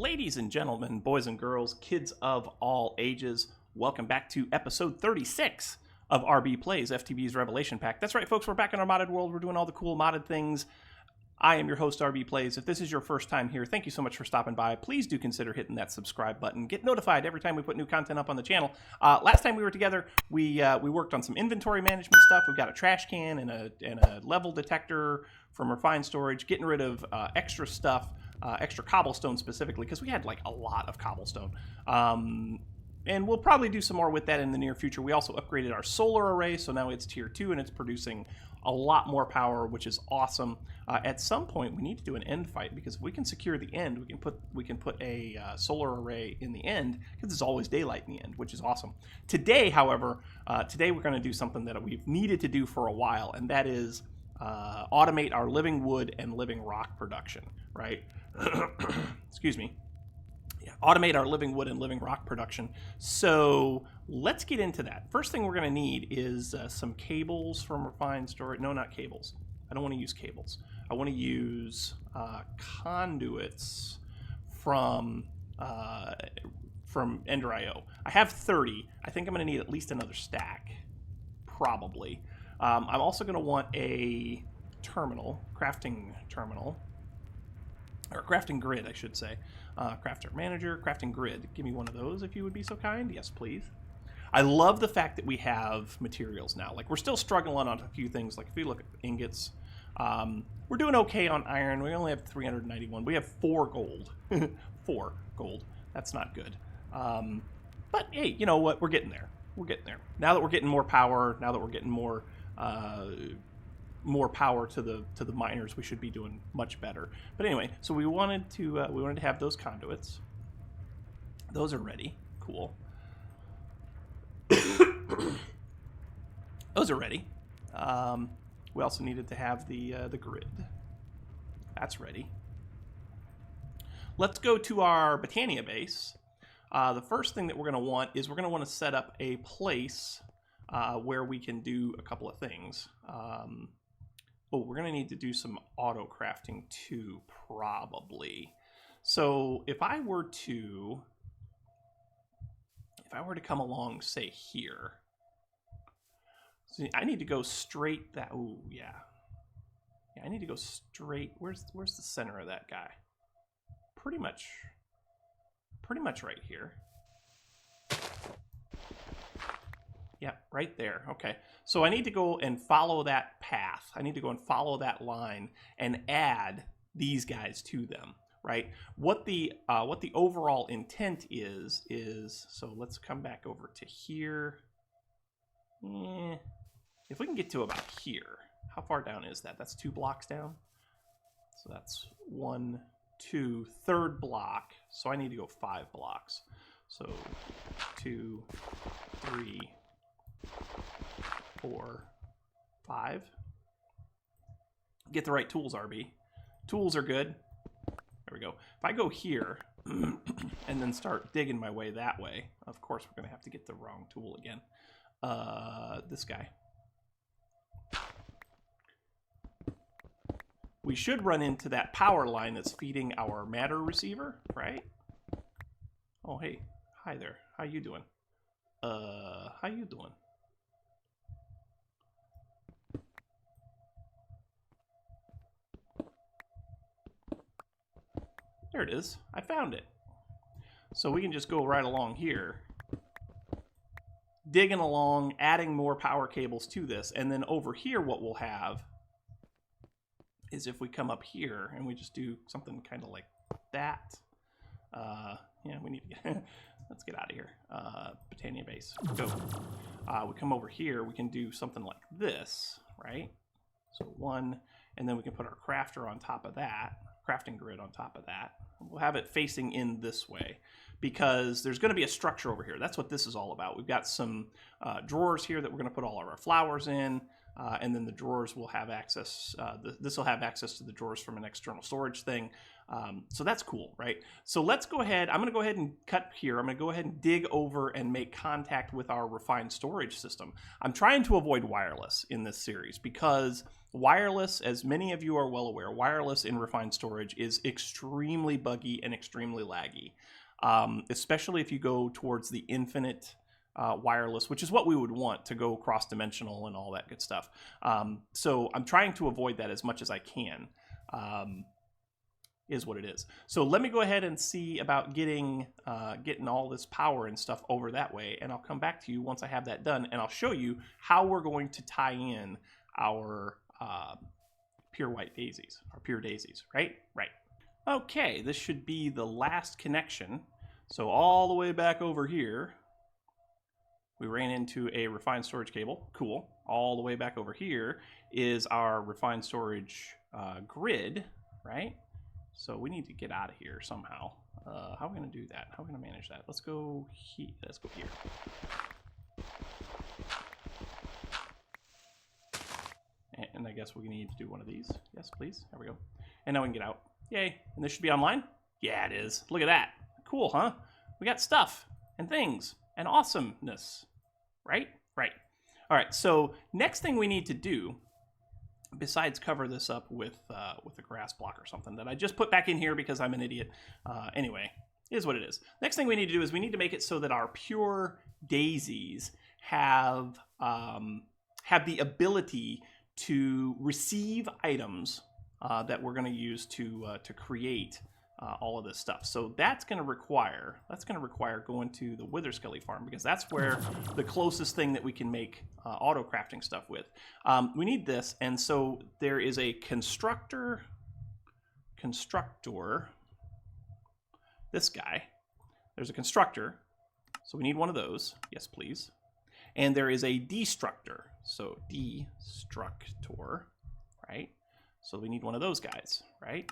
Ladies and gentlemen, boys and girls, kids of all ages, welcome back to episode 36 of rbPlays, FTB's Revelation Pack. That's right, folks, we're back in our modded world. We're doing all the cool modded things. I am your host, rbPlays. If this is your first time here, thank you so much for stopping by. Please do consider hitting that subscribe button. Get notified every time we put new content up on the channel. Last time we were together, we worked on some inventory management stuff. We've got a trash can and a level detector from refined storage, getting rid of extra stuff. Extra cobblestone specifically, because we had like a lot of cobblestone. And we'll probably do some more with that in the near future. We also upgraded our solar array, so now it's tier 2 and it's producing a lot more power, which is awesome. At some point, we need to do an end fight, because if we can secure the end, we can put a solar array in the end, because there's always daylight in the end, which is awesome. Today, however, we're going to do something that we've needed to do for a while, and that is automate our living wood and living rock production, right? Excuse me. Yeah, automate our living wood and living rock production. So let's get into that. First thing we're going to need is some cables from refined storage. No, not cables. I don't want to use cables. I want to use conduits from Ender.io. I have 30. I think I'm going to need at least another stack, probably. I'm also going to want a crafting terminal. Or crafting grid, I should say. Crafter manager, crafting grid. Give me one of those if you would be so kind. Yes, please. I love the fact that we have materials now. Like, we're still struggling on a few things. Like, if you look at ingots, we're doing okay on iron. We only have 391. We have 4 gold. 4 gold. That's not good. But hey, you know what? We're getting there. We're getting there. Now that we're getting more power, now that we're getting more power to the miners, we should be doing much better. But anyway, so we wanted to have those conduits. Those are ready. Cool. Those are ready. We also needed to have the grid. That's ready. Let's go to our Botania base. The first thing that we're going to want is we're going to want to set up a place where we can do a couple of things. We're going to need to do some auto crafting too, probably. So if I were to come along, say here, see, I need to go straight that. Oh yeah, I need to go straight. Where's the center of that guy? Pretty much right here. Yeah, right there. Okay. So I need to go and follow that path. I need to go and follow that line and add these guys to them, right? What the overall intent is so let's come back over to here. If we can get to about here, how far down is that? That's 2 blocks down. So that's 1, 2, third block. So I need to go 5 blocks. So 2, 3, 4, 5. Get the right tools, RB. Tools are good. There we go. If I go here and then start digging my way that way, of course we're going to have to get the wrong tool again. This guy. We should run into that power line that's feeding our matter receiver, right? Oh, hey. Hi there. How you doing? How you doing? There it is. I found it. So we can just go right along here, digging along, adding more power cables to this, and then over here what we'll have is if we come up here and we just do something kind of like that. Yeah, we need to get, let's get out of here. Botania base, go. We come over here, we can do something like this, right? So 1, and then we can put our crafter on top of that, crafting grid on top of that. We'll have it facing in this way because there's going to be a structure over here. That's what this is all about. We've got some drawers here that we're going to put all of our flowers in. and then the drawers will have access. This will have access to the drawers from an external storage thing. So that's cool, right? So let's go ahead. I'm going to go ahead and cut here. I'm going to go ahead and dig over and make contact with our refined storage system. I'm trying to avoid wireless in this series because wireless, as many of you are well aware, wireless in refined storage is extremely buggy and extremely laggy, especially if you go towards the infinite wireless, which is what we would want to go cross-dimensional and all that good stuff. So I'm trying to avoid that as much as I can. Is what it is. So let me go ahead and see about getting all this power and stuff over that way, and I'll come back to you once I have that done, and I'll show you how we're going to tie in our pure white daisies, our pure daisies, right? Right. Okay, this should be the last connection. So all the way back over here, we ran into a refined storage cable. Cool. All the way back over here is our refined storage grid, right? So we need to get out of here somehow. How are we going to do that? How are we going to manage that? Let's go here. Let's go here. And I guess we need to do one of these. Yes, please. There we go. And now we can get out. Yay. And this should be online? Yeah, it is. Look at that. Cool, huh? We got stuff and things and awesomeness. Right? Right. All right, so next thing we need to do, besides cover this up with a grass block or something that I just put back in here because I'm an idiot. Anyway, it is what it is. Next thing we need to do is we need to make it so that our pure daisies have the ability to receive items that we're going to use to create all of this stuff. So that's going to require going to the Wither Skelly farm because that's where the closest thing that we can make auto crafting stuff with. We need this, and so there is a constructor. This guy. There's a constructor, so we need one of those. Yes, please. And there is a destructor. So destructor, right? So we need one of those guys, right?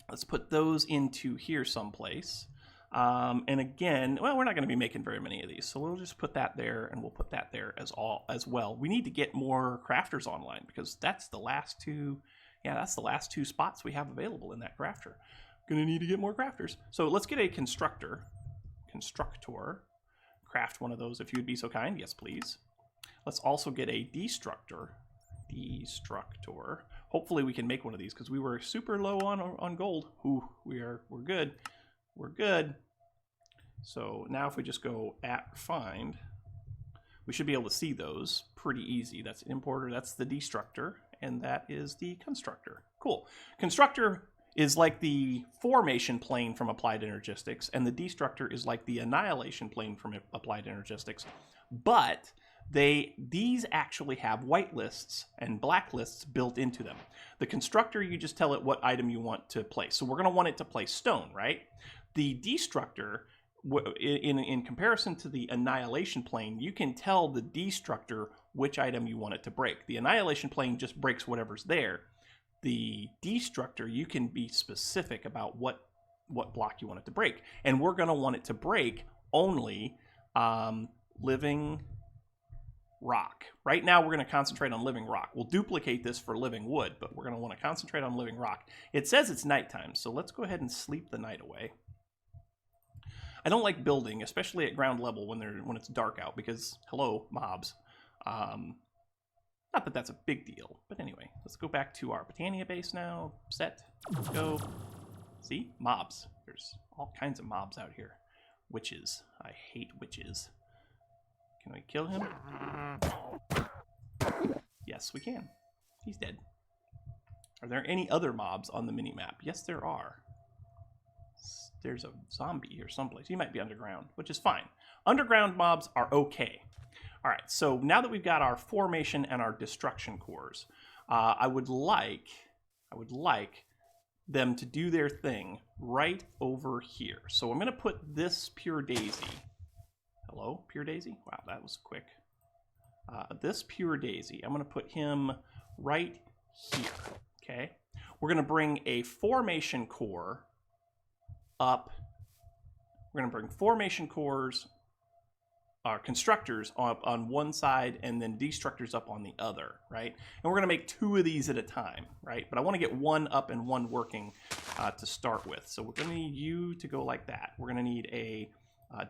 Let's put those into here someplace. And again, well, we're not going to be making very many of these, so we'll just put that there, and we'll put that there as well. We need to get more crafters online because that's the last two. Yeah, that's the last two spots we have available in that crafter. Gonna need to get more crafters. So let's get a constructor. Craft one of those if you would be so kind. Yes, please. Let's also get a destructor. Hopefully we can make one of these because we were super low on gold. Ooh, we're good. We're good. So now if we just go at refined, we should be able to see those pretty easy. That's importer, that's the destructor, and that is the constructor. Cool. Constructor is like the formation plane from Applied Energistics, and the destructor is like the annihilation plane from Applied Energistics. But these actually have white lists and black lists built into them. The constructor, you just tell it what item you want to place. So we're going to want it to place stone, right? The destructor, in comparison to the annihilation plane, you can tell the destructor which item you want it to break. The annihilation plane just breaks whatever's there. The destructor, you can be specific about what block you want it to break. And we're going to want it to break only living rock. Right now, we're going to concentrate on living rock. We'll duplicate this for living wood, but we're going to want to concentrate on living rock. It says it's nighttime, so let's go ahead and sleep the night away. I don't like building, especially at ground level when it's dark out, because, hello, mobs. Not that that's a big deal, but anyway, let's go back to our Britannia base now. Set. Let's go. See? Mobs. There's all kinds of mobs out here. Witches. I hate witches. Can we kill him? Yes, we can. He's dead. Are there any other mobs on the mini-map? Yes, there are. There's a zombie here someplace. He might be underground, which is fine. Underground mobs are okay. All right, so now that we've got our formation and our destruction cores, I would like them to do their thing right over here. So I'm going to put this pure daisy. Hello, pure daisy? Wow, that was quick. This pure daisy, I'm going to put him right here. Okay, we're going to bring a formation core up. We're going to bring formation cores constructors on one side and then destructors up on the other, right? And we're going to make 2 of these at a time, right? But I want to get 1 up and 1 working to start with. So we're going to need you to go like that. We're going to need a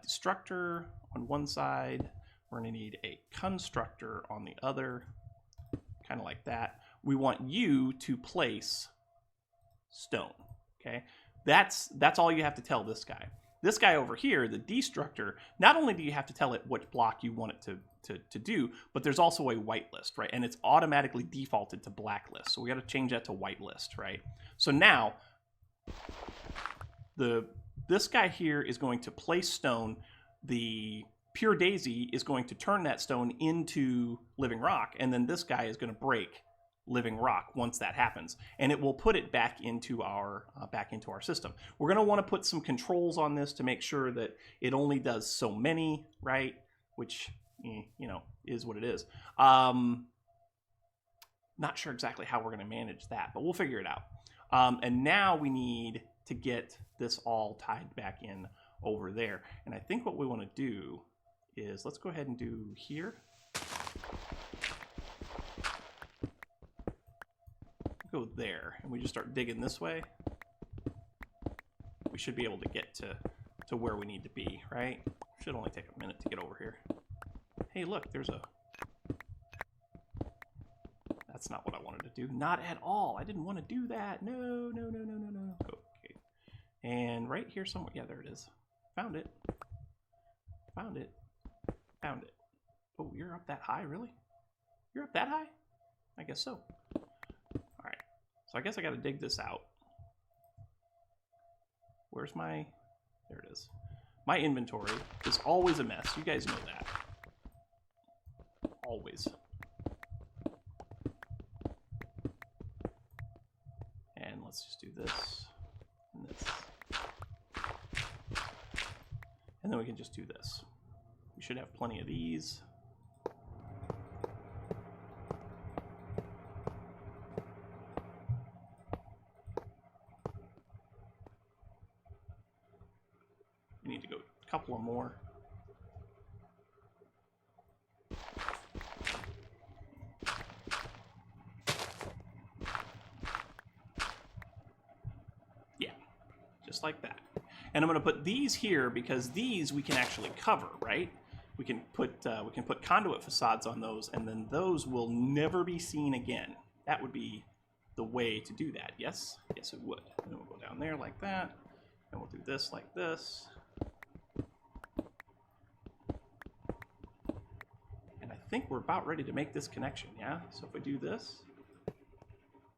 destructor on one side. We're going to need a constructor on the other, kind of like that. We want you to place stone, okay? That's all you have to tell this guy. This guy over here, the destructor, not only do you have to tell it which block you want it to do, but there's also a whitelist, right? And it's automatically defaulted to blacklist. So we got to change that to whitelist, right? So now, this guy here is going to place stone. The pure daisy is going to turn that stone into living rock, and then this guy is going to break living rock once that happens, and it will put it back into our system. We're going to want to put some controls on this to make sure that it only does so many, right? Which you know, is what it is. Not sure exactly how we're going to manage that, but we'll figure it out. And now we need to get this all tied back in over there. And I think what we want to do is, let's go ahead and do here. Go there, and we just start digging this way. We should be able to get to where we need to be, right? Should only take a minute to get over here. Hey, look, there's a... That's not what I wanted to do. Not at all. I didn't want to do that. No. Okay. And right here somewhere. Yeah, there it is. Found it. Found it. Found it. Oh, you're up that high, really? You're up that high? I guess so. Alright. So I guess I got to dig this out. Where's my... There it is. My inventory is always a mess. You guys know that. Always. And let's just do this and this. And then we can just do this. We should have plenty of these. We need to go a couple of more. Yeah, just like that. And I'm going to put these here because these we can actually cover, right? We can put conduit facades on those, and then those will never be seen again. That would be the way to do that. Yes? Yes, it would. And then we'll go down there like that, and we'll do this like this. And I think we're about ready to make this connection, yeah? So if we do this,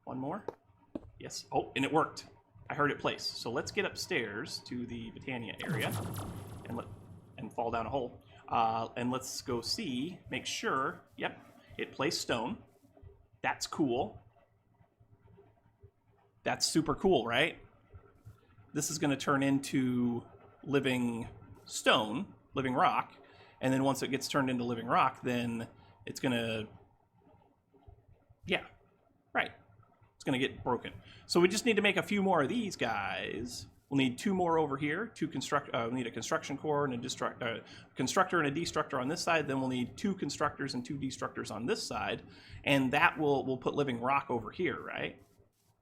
one more. Yes. Oh, and it worked. I heard it place. So let's get upstairs to the Britannia area and fall down a hole. And let's go see, make sure, yep, it placed stone. That's cool. That's super cool, right? This is going to turn into living stone, living rock. And then once it gets turned into living rock, then it's going to, yeah, right. It's going to get broken. So we just need to make a few more of these guys. We'll need 2 more over here. We need a construction core and a constructor and a destructor on this side. Then we'll need 2 constructors and 2 destructors on this side. And that we'll put living rock over here, right?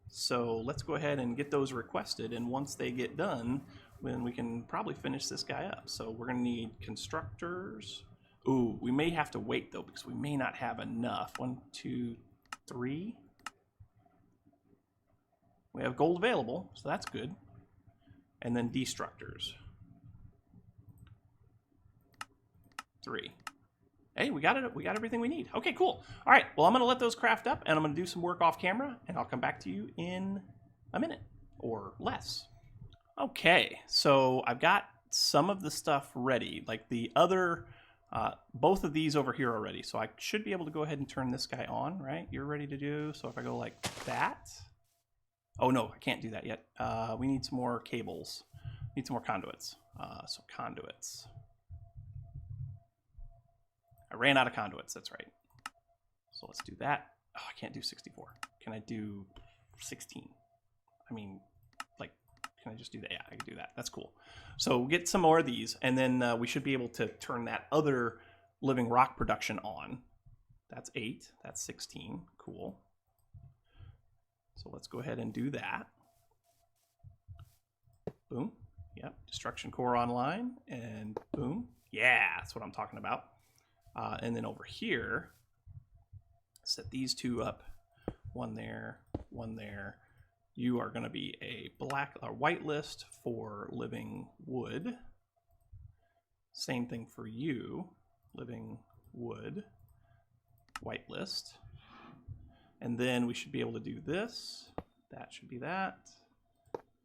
So let's go ahead and get those requested. And once they get done, then we can probably finish this guy up. So we're going to need constructors. Ooh, we may have to wait, though, because we may not have enough. 1, 2, 3. We have gold available, so that's good. And then destructors. 3. Hey, we got it. We got everything we need. Okay, cool. All right, well, I'm going to let those craft up, and I'm going to do some work off camera, and I'll come back to you in a minute or less. Okay, so I've got some of the stuff ready, like the other, both of these over here are ready. So I should be able to go ahead and turn this guy on, right? You're ready to do, so if I go like that. Oh, no, I can't do that yet. We need some more cables. Need some more conduits. So conduits. I ran out of conduits, that's right. So let's do that. Oh, I can't do 64. Can I do 16? I mean, like, Can I just do that? Yeah, I can do that. That's cool. So we'll get some more of these, and then we should be able to turn that other living rock production on. That's 8. That's 16. Cool. So let's go ahead and do that. Boom. Yep. Destruction core online, and boom. Yeah, that's what I'm talking about. And then over here, set these two up. One there, one there. You are going to be a white list for living wood. Same thing for you, living wood, white list. And then we should be able to do this. That should be that.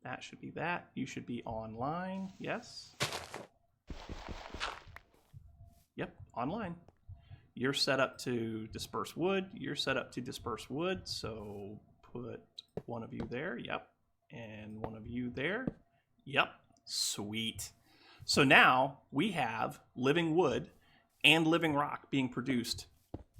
That should be that. You should be online. Yes. Yep, online. You're set up to disperse wood. You're set up to disperse wood. So put one of you there. Yep. And one of you there. Yep. Sweet. So now we have living wood and living rock being produced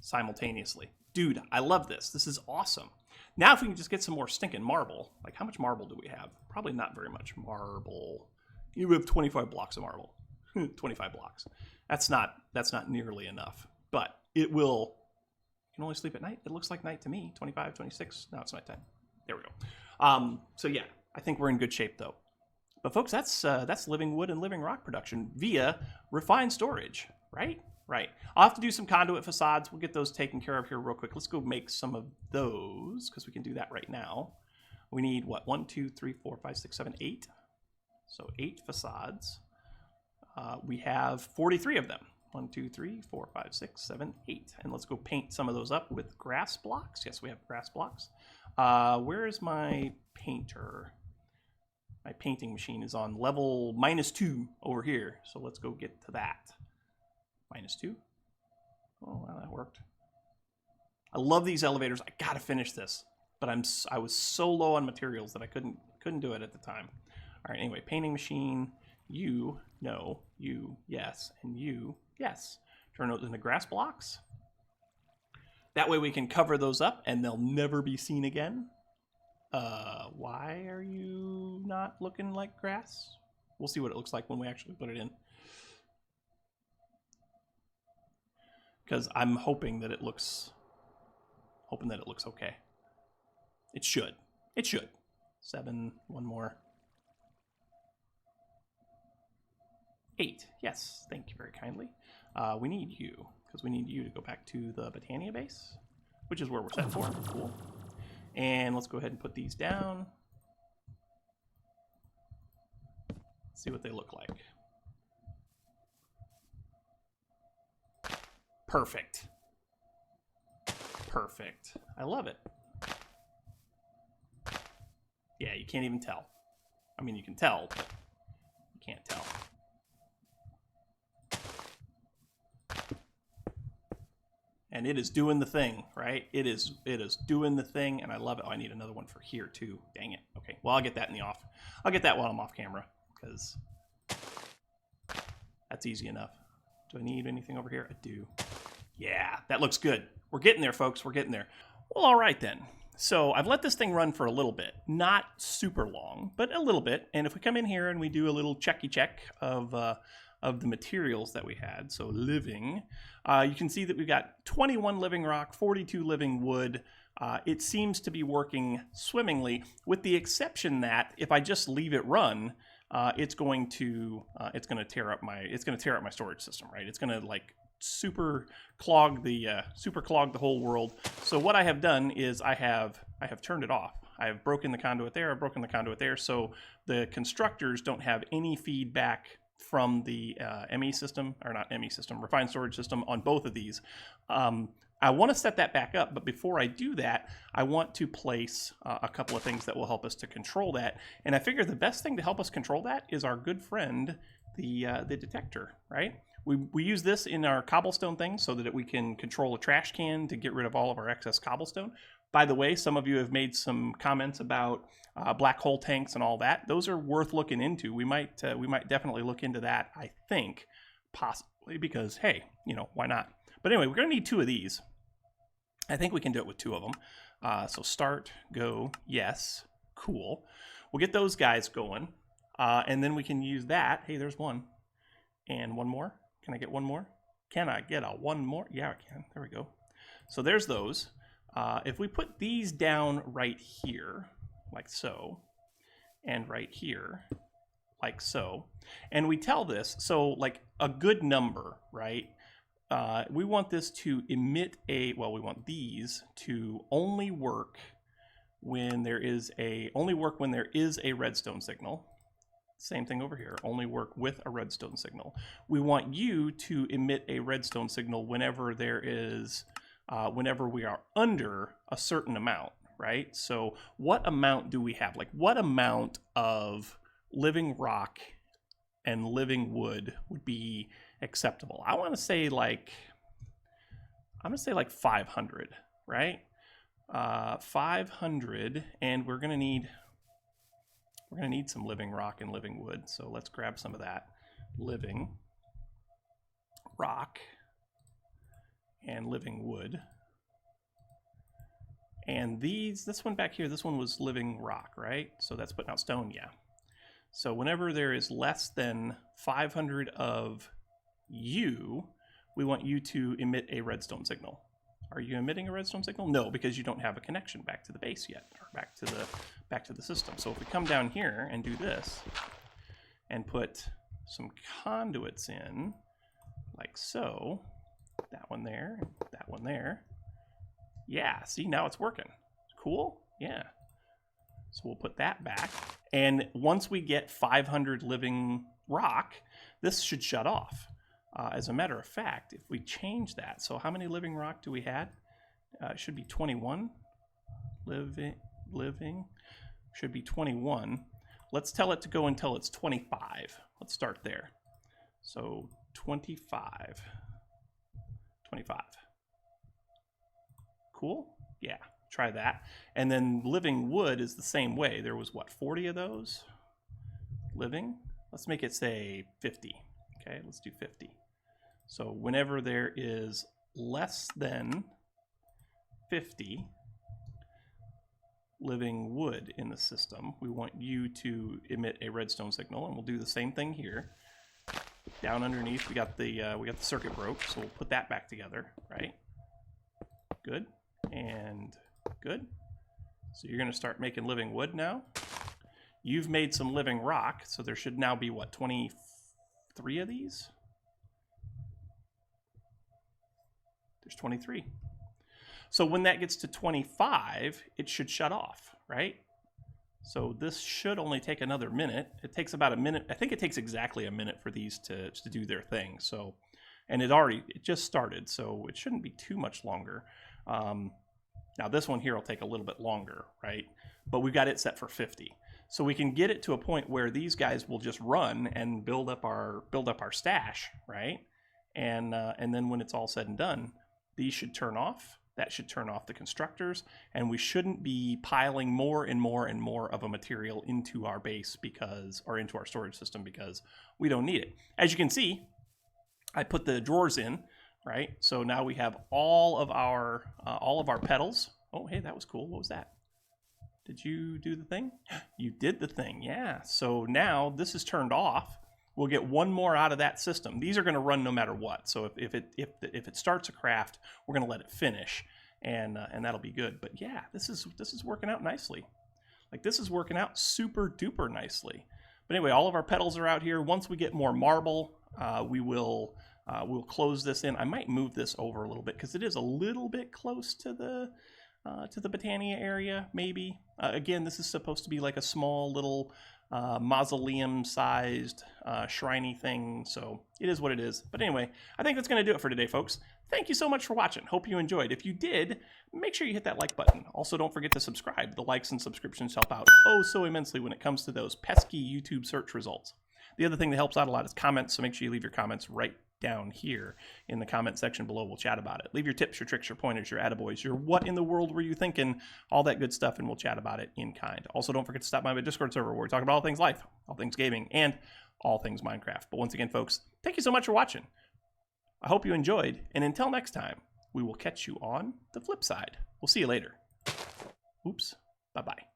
simultaneously. Dude, I love this. This is awesome. Now if we can just get some more stinking marble, like how much marble do we have? Probably not very much marble. You have 25 blocks of marble. 25 blocks. That's not nearly enough. But it will, you can only sleep at night. It looks like night to me. 25, 26. No, it's nighttime. There we go. So yeah, I think we're in good shape though. But folks, that's living wood and living rock production via refined storage, right? Right. I'll have to do some conduit facades. We'll get those taken care of here real quick. Let's go make some of those because we can do that right now. We need what? 1, 2, 3, 4, 5, 6, 7, 8. So 8 facades. We have 43 of them. 1, 2, 3, 4, 5, 6, 7, 8. And let's go paint some of those up with grass blocks. Yes, we have grass blocks. Where is my painter? My painting machine is on level -2 over here. So let's go get to that. -2. Oh, wow, that worked. I love these elevators. I gotta finish this, but I was so low on materials that I couldn't do it at the time. All right. Anyway, painting machine. You no. You yes, and you yes. Turn those into grass blocks. That way we can cover those up and they'll never be seen again. Why are you not looking like grass? We'll see what it looks like when we actually put it in. Because I'm hoping that it looks okay. It should. It should. 7, one more. 8. Yes, thank you very kindly. We need you, because we need you to go back to the Botania base, which is where we're set for. Cool. And let's go ahead and put these down. See what they look like. Perfect. Perfect. I love it. Yeah, you can't even tell. I mean, you can tell, but you can't tell. And it is doing the thing, right? It is doing the thing, and I love it. Oh, I need another one for here too. Dang it. Okay, well, I'll get that in the off. I'll get that while I'm off camera, because that's easy enough. Do I need anything over here? I do. Yeah, that looks good. We're getting there, folks. We're getting there. Well, all right then. So I've let this thing run for a little bit. Not super long, but a little bit. And if we come in here and we do a little checky check of the materials that we had, so living, you can see that we've got 21 living rock, 42 living wood. It seems to be working swimmingly, with the exception that if I just leave it run, it's going to tear up my storage system, right? It's going to like super clog the whole world. So what I have done is I have turned it off. I have broken the conduit there. I've broken the conduit there, so the constructors don't have any feedback from the ME system, or not ME system, refined storage system on both of these. I want to set that back up, but before I do that, I want to place a couple of things that will help us to control that. And I figure the best thing to help us control that is our good friend, the detector, right? We use this in our cobblestone thing so that we can control a trash can to get rid of all of our excess cobblestone. By the way, some of you have made some comments about black hole tanks and all that. Those are worth looking into. We might definitely look into that, I think, possibly, because, hey, why not? But anyway, we're going to need 2 of these. I think we can do it with 2 of them. So start, go, yes. Cool. We'll get those guys going. And then we can use that. Hey, there's one. And one more. Can I get one more? Can I get a one more? Yeah, I can. There we go. So there's those. If we put these down right here, like so, and right here, like so, and we tell this, so like a good number, right? We want this to emit we want these to only work when there is a redstone signal. Same thing over here, only work with a redstone signal. We want you to emit a redstone signal whenever there is, whenever we are under a certain amount, right? So what amount do we have? Like what amount of living rock and living wood would be acceptable? I want to say like, I'm going to say like 500, right? 500, and we're going to need some living rock and living wood. So let's grab some of that living rock and living wood. And this one back here, this one was living rock, right? So that's putting out stone, yeah. So whenever there is less than 500 of you, we want you to emit a redstone signal. Are you emitting a redstone signal? No, because you don't have a connection back to the base yet, or back to the system. So if we come down here and do this, and put some conduits in, like so, that one there, that one there. Yeah, see, now it's working. Cool? Yeah. So we'll put that back. And once we get 500 living rock, this should shut off. As a matter of fact, if we change that, so how many living rock do we have? It should be 21. Living should be 21. Let's tell it to go until it's 25. Let's start there. So 25. 25. Cool? Yeah, try that. And then living wood is the same way. There was, what, 40 of those? Living? Let's make it, say, 50. Okay, let's do 50. So whenever there is less than 50 living wood in the system, we want you to emit a redstone signal, and we'll do the same thing here. Down underneath, we got the circuit broke, so we'll put that back together, right? Good and good. So you're going to start making living wood now. You've made some living rock, so there should now be, what, 23 of these? There's 23. So when that gets to 25, it should shut off, right? So this should only take another minute. It takes about a minute. I think it takes exactly a minute for these to do their thing. So, and it just started, so it shouldn't be too much longer. Now this one here will take a little bit longer, right? But we've got it set for 50. So we can get it to a point where these guys will just run and build up our stash, right? And then when it's all said and done, these should turn off. That should turn off the constructors, and we shouldn't be piling more and more and more of a material into our base or into our storage system, because we don't need it. As you can see, I put the drawers in, right? So now we have all of our petals. Oh, hey, that was cool. What was that? Did you do the thing? You did the thing, yeah. So now this is turned off. We'll get one more out of that system. These are going to run no matter what. So if it starts a craft, we're going to let it finish, and that'll be good. But yeah, this is working out nicely. Like, this is working out super duper nicely. But anyway, all of our petals are out here. Once we get more marble, we'll close this in. I might move this over a little bit because it is a little bit close to the Botania area. Maybe again, this is supposed to be like a small little mausoleum-sized shriny thing, so it is what it is. But anyway, I think that's going to do it for today, folks. Thank you so much for watching. Hope you enjoyed. If you did, make sure you hit that like button. Also, don't forget to subscribe. The likes and subscriptions help out oh so immensely when it comes to those pesky YouTube search results. The other thing that helps out a lot is comments, so make sure you leave your comments right down here in the comment section below. We'll chat about it. Leave your tips, your tricks, your pointers, your attaboys, your what in the world were you thinking, all that good stuff, and we'll chat about it in kind. Also, don't forget to stop by my Discord server where we talk about all things life, all things gaming, and all things Minecraft. But once again, folks, thank you so much for watching. I hope you enjoyed, and until next time, we will catch you on the flip side. We'll see you later. Oops. Bye-bye.